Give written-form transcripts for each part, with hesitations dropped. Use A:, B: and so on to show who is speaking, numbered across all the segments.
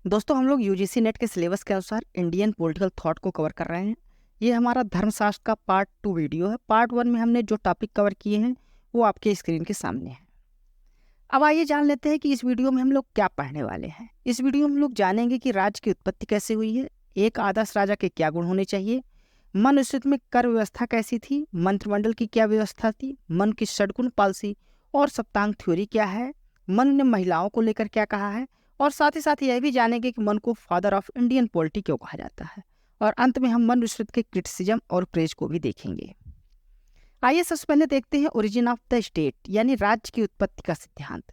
A: दोस्तों हम लोग यूजीसी नेट के सिलेबस के अनुसार इंडियन पॉलिटिकल थॉट को कवर कर रहे हैं। ये हमारा धर्मशास्त्र का पार्ट 2 वीडियो है। पार्ट 1 में हमने जो टॉपिक कवर किए हैं वो आपके स्क्रीन के सामने है। अब आइए जान लेते हैं कि इस वीडियो में हम लोग क्या पढ़ने वाले हैं। इस वीडियो में हम लोग जानेंगे कि राज्य की उत्पत्ति कैसे हुई है, एक आदर्श राजा के क्या गुण होने चाहिए, मनुस्मृति में कर व्यवस्था कैसी थी, मंत्रिमंडल की क्या व्यवस्था थी, मन की षडगुण पॉलिसी और सप्तांग थ्योरी क्या है, मन ने महिलाओं को लेकर क्या कहा है, और साथ ही साथ यह भी जानेंगे कि मन को फादर ऑफ इंडियन पॉलिटी क्यों कहा जाता है। और अंत में हम मनुस्मृति के क्रिटिसिज्म और प्रेज को भी देखेंगे। आइए सबसे पहले देखते हैं ओरिजिन ऑफ द स्टेट यानी राज्य की उत्पत्ति का सिद्धांत।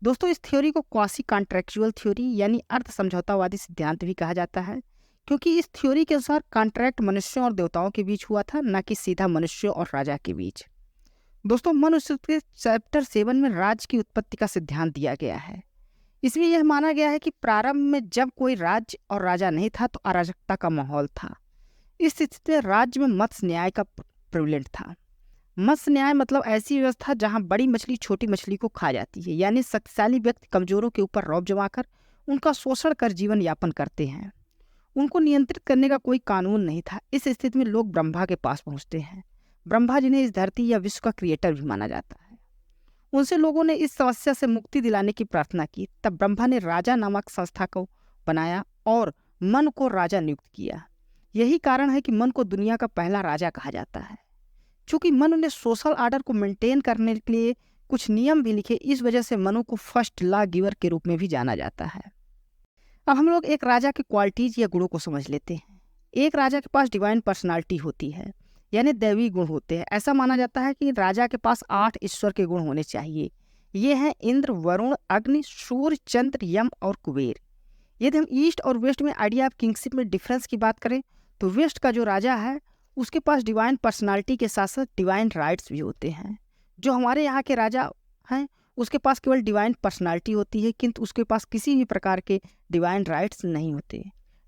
A: दोस्तों इस थ्योरी को क्वासी कॉन्ट्रैक्चुअल थ्योरी यानी अर्ध समझौतावादी सिद्धांत भी कहा जाता है, क्योंकि इस थ्योरी के अनुसार कॉन्ट्रैक्ट मनुष्यों और देवताओं के बीच हुआ था, न कि सीधा मनुष्यों और राजा के बीच। दोस्तों मनुस्मृति के चैप्टर 7 में राज्य की उत्पत्ति का सिद्धांत दिया गया है। इसमें यह माना गया है कि प्रारंभ में जब कोई राज्य और राजा नहीं था तो अराजकता का माहौल था। इस स्थिति में राज्य में मत्स्य न्याय का प्रिविलेंट था। मत्स्य न्याय मतलब ऐसी व्यवस्था जहां बड़ी मछली छोटी मछली को खा जाती है, यानी शक्तिशाली व्यक्ति कमजोरों के ऊपर रौब जमाकर उनका शोषण कर जीवन यापन करते हैं। उनको नियंत्रित करने का कोई कानून नहीं था। इस स्थिति में लोग ब्रह्मा के पास पहुंचते हैं। ब्रह्मा जिन्हें इस धरती या विश्व का क्रिएटर भी माना जाता है। उनसे लोगों ने इस समस्या से मुक्ति दिलाने की प्रार्थना की। तब ब्रह्मा ने राजा नामक संस्था को बनाया और मन को राजा नियुक्त किया। यही कारण है कि मन को दुनिया का पहला राजा कहा जाता है। चूंकि मनु ने सोशल ऑर्डर को मेंटेन करने के लिए कुछ नियम भी लिखे, इस वजह से मनु को फर्स्ट लॉ गिवर के रूप में भी जाना जाता है। अब हम लोग एक राजा के क्वालिटीज या गुणों को समझ लेते हैं। एक राजा के पास डिवाइन पर्सनालिटी होती है, यानी दैवी गुण होते हैं। ऐसा माना जाता है कि राजा के पास 8 ईश्वर के गुण होने चाहिए। ये हैं इंद्र, वरुण, अग्नि, सूर्य, चंद्र, यम और कुबेर। यदि हम ईस्ट और वेस्ट में आइडिया ऑफ किंगशिप में डिफरेंस की बात करें तो वेस्ट का जो राजा है उसके पास डिवाइन पर्सनालिटी के साथ साथ डिवाइन राइट्स भी होते हैं। जो हमारे यहाँ के राजा हैं उसके पास केवल डिवाइन पर्सनालिटी होती है, किंतु उसके पास किसी भी प्रकार के डिवाइन राइट्स नहीं होते।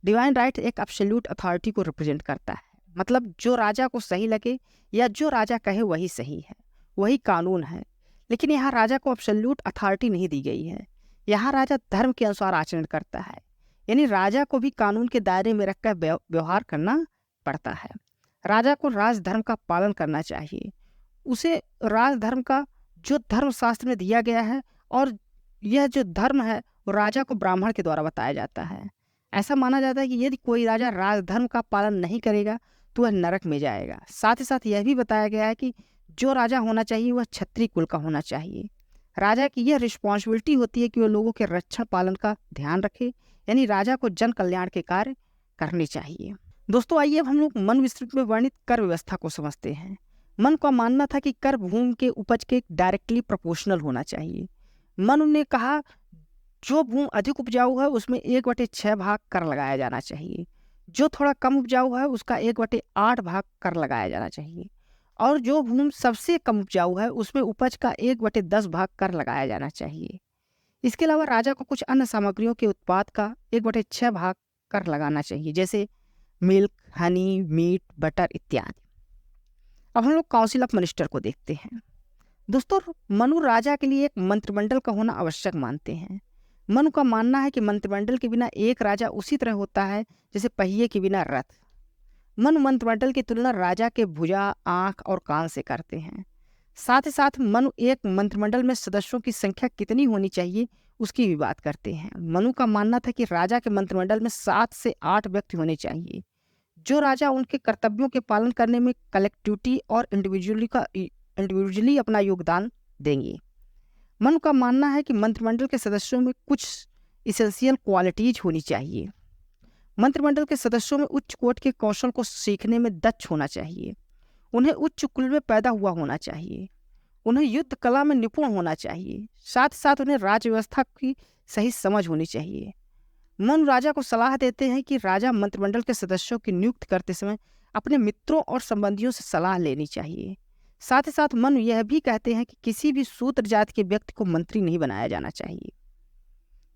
A: डिवाइन राइट एक एब्सोल्यूट अथॉरिटी को रिप्रेजेंट करता है, मतलब जो राजा को सही लगे या जो राजा कहे वही सही है, वही कानून है। लेकिन यहाँ राजा को एब्सोल्यूट अथॉरिटी नहीं दी गई है। यहाँ राजा धर्म के अनुसार आचरण करता है, यानी राजा को भी कानून के दायरे में रखकर व्यवहार करना पड़ता है। राजा को राजधर्म का पालन करना चाहिए। उसे राजधर्म का जो धर्मशास्त्र में दिया गया है, और यह जो धर्म है वो राजा को ब्राह्मण के द्वारा बताया जाता है। ऐसा माना जाता है कि यदि कोई राजा राजधर्म का पालन नहीं करेगा तो वह नरक में जाएगा। साथ ही साथ यह भी बताया गया है कि जो राजा होना चाहिए वह क्षत्रिय कुल का होना चाहिए। राजा की यह रिस्पॉन्सिबिलिटी होती है कि वह लोगों के रक्षण पालन का ध्यान रखे, यानी राजा को जन कल्याण के कार्य करने चाहिए। दोस्तों आइए अब हम लोग मन विस्तृत में वर्णित कर व्यवस्था को समझते हैं। मन का मानना था कि कर भूमि के उपज के डायरेक्टली प्रोपोर्शनल होना चाहिए। मन ने कहा जो भूमि अधिक उपजाऊ है उसमें 1/6 भाग कर लगाया जाना चाहिए, जो थोड़ा कम उपजाऊ है उसका 1/8 भाग कर लगाया जाना चाहिए, और जो भूमि सबसे कम उपजाऊ है उसमें उपज का 1/10 भाग कर लगाया जाना चाहिए। इसके अलावा राजा को कुछ अन्य सामग्रियों के उत्पाद का 1/6 भाग कर लगाना चाहिए, जैसे मिल्क, हनी, मीट, बटर इत्यादि। अब हम लोग काउंसिल ऑफ मिनिस्टर को देखते हैं। दोस्तों मनु राजा के लिए एक मंत्रिमंडल का होना आवश्यक मानते हैं। मनु का मानना है कि मंत्रिमंडल के बिना एक राजा उसी तरह होता है जैसे पहिए के बिना रथ। मनु मंत्रिमंडल की तुलना राजा के भुजा, आंख और कान से करते हैं। साथ ही साथ मनु एक मंत्रिमंडल में सदस्यों की संख्या कितनी होनी चाहिए उसकी भी बात करते हैं। मनु का मानना था कि राजा के मंत्रिमंडल में 7 से 8 व्यक्ति होने चाहिए, जो राजा उनके कर्तव्यों के पालन करने में कलेक्टिविटी और इंडिविजुअली अपना योगदान देंगे। मनु का मानना है कि मंत्रिमंडल के सदस्यों में कुछ इसेंशियल क्वालिटीज होनी चाहिए। मंत्रिमंडल के सदस्यों में उच्च कोटि के कौशल को सीखने में दक्ष होना चाहिए, उन्हें उच्च कुल में पैदा हुआ होना चाहिए, उन्हें युद्ध कला में निपुण होना चाहिए, साथ साथ उन्हें राज्य व्यवस्था की सही समझ होनी चाहिए। मनु राजा को सलाह देते हैं कि राजा मंत्रिमंडल के सदस्यों की नियुक्त करते समय अपने मित्रों और संबंधियों से सलाह लेनी चाहिए। साथ ही साथ मनु यह भी कहते हैं कि किसी भी शूद्र जाति के व्यक्ति को मंत्री नहीं बनाया जाना चाहिए।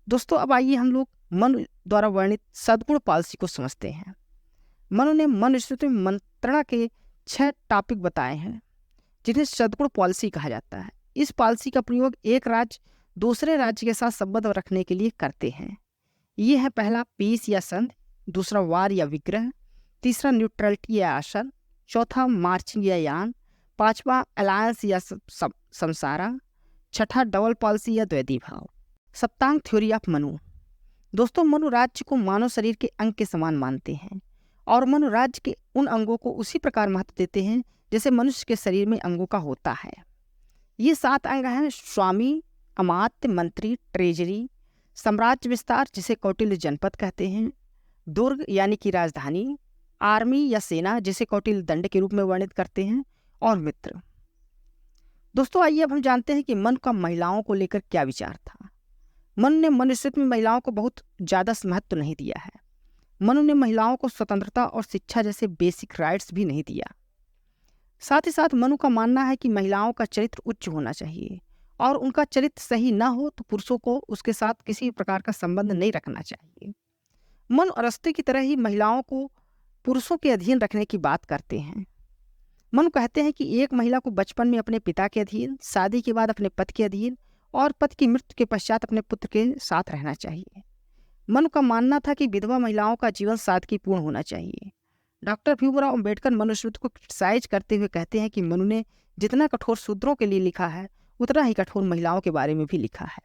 A: दोस्तों अब आइए हम लोग मनु द्वारा वर्णित सद्गुण पॉलिसी को समझते हैं। मनु ने मनुस्मृति में मंत्रणा के 6 टॉपिक बताए हैं जिन्हें सद्गुण पॉलिसी कहा जाता है। इस पॉलिसी का प्रयोग एक राज्य दूसरे राज्य के साथ संबंध रखने के लिए करते हैं। ये है पहला पीस या संधि, दूसरा वार या विग्रह, तीसरा न्यूट्रलिटी या आसन, चौथा मार्चिंग या यान, पांचवा अलायंस या समसारा, छठा डबल पॉलिसी या द्वैधी भाव। सप्तांग थ्योरी ऑफ मनु। दोस्तों, मनु राज्य को मानव शरीर के अंग के समान मानते हैं और मनु राज्य के उन अंगों को उसी प्रकार महत्व देते हैं जैसे मनुष्य के शरीर में अंगों का होता है। ये 7 अंग हैं: स्वामी, अमात्य, मंत्री, ट्रेजरी, साम्राज्य विस्तार जिसे कौटिल्य जनपद कहते हैं, दुर्ग यानी कि राजधानी, आर्मी या सेना जिसे कौटिल्य दंड के रूप में वर्णित करते हैं, और मित्र। दोस्तों, आइए अब हम जानते हैं कि मन का महिलाओं को लेकर क्या विचार था। मन ने मनुष्यत्व में महिलाओं को बहुत ज़्यादा महत्व नहीं दिया है। मनु ने महिलाओं को स्वतंत्रता और शिक्षा जैसे बेसिक राइट्स भी नहीं दिया। साथ ही साथ मनु का मानना है कि महिलाओं का चरित्र उच्च होना चाहिए और उनका चरित्र सही ना हो तो पुरुषों को उसके साथ किसी प्रकार का संबंध नहीं रखना चाहिए। मनु अरस्तु की तरह ही महिलाओं को पुरुषों के अधीन रखने की बात करते हैं। मनु कहते हैं कि एक महिला को बचपन में अपने पिता के अधीन, शादी के बाद अपने पति के अधीन और पति की मृत्यु के पश्चात अपने पुत्र के साथ रहना चाहिए। मनु का मानना था कि विधवा महिलाओं का जीवन सादगीपूर्ण होना चाहिए। डॉक्टर भीमराव अंबेडकर मनुस्मृति को क्रिटिसाइज करते हुए कहते हैं कि मनु ने जितना कठोर शूद्रों के लिए लिखा है उतना ही कठोर महिलाओं के बारे में भी लिखा है।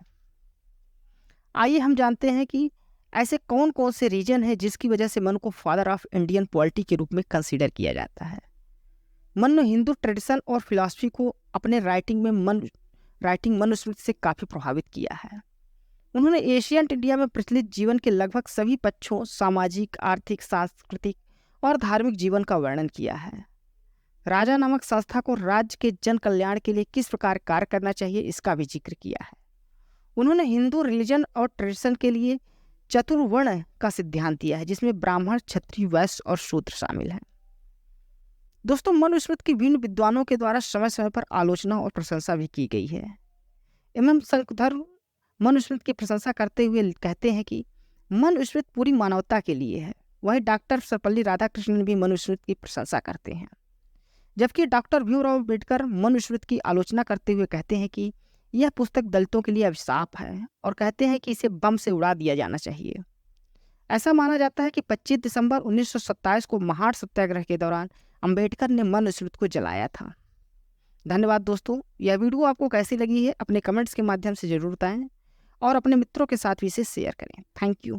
A: आइए हम जानते हैं कि ऐसे कौन कौन से रीजन है जिसकी वजह से मनु को फादर ऑफ इंडियन पॉलिटी के रूप में कंसीडर किया जाता है। मनु ने हिंदू ट्रेडिशन और फिलॉसफी को अपने राइटिंग मनुस्मृति से काफ़ी प्रभावित किया है। उन्होंने एशियंट इंडिया में प्रचलित जीवन के लगभग सभी पक्षों, सामाजिक, आर्थिक, सांस्कृतिक और धार्मिक जीवन का वर्णन किया है। राजा नामक संस्था को राज्य के जन कल्याण के लिए किस प्रकार कार्य करना चाहिए इसका भी जिक्र किया है। उन्होंने हिंदू रिलीजन और ट्रेडिशन के लिए चतुर्वर्ण का सिद्धांत दिया है जिसमें ब्राह्मण, क्षत्रिय, वैश्य और शूद्र शामिल हैं। दोस्तों, मनुस्मृति की विभिन्न विद्वानों के द्वारा समय समय पर आलोचना और प्रशंसा भी की गई है। एवं शंकरधर मनुस्मृति की प्रशंसा करते हुए कहते हैं कि मनुस्मृति पूरी मानवता के लिए है। वहीं डॉक्टर सर्वपल्ली राधाकृष्णन भी मनुस्मृति की प्रशंसा करते हैं, जबकि डॉक्टर भीमराव अम्बेडकर मनुस्मृति की आलोचना करते हुए कहते हैं कि यह पुस्तक दलितों के लिए अभिशाप है और कहते हैं कि इसे बम से उड़ा दिया जाना चाहिए। ऐसा माना जाता है कि 25 दिसंबर 1927 को महार सत्याग्रह के दौरान अम्बेडकर ने मनुस्मृति को जलाया था। धन्यवाद दोस्तों, यह वीडियो आपको कैसी लगी है अपने कमेंट्स के माध्यम से जरूर बताएं और अपने मित्रों के साथ भी इसे शेयर करें। Thank you.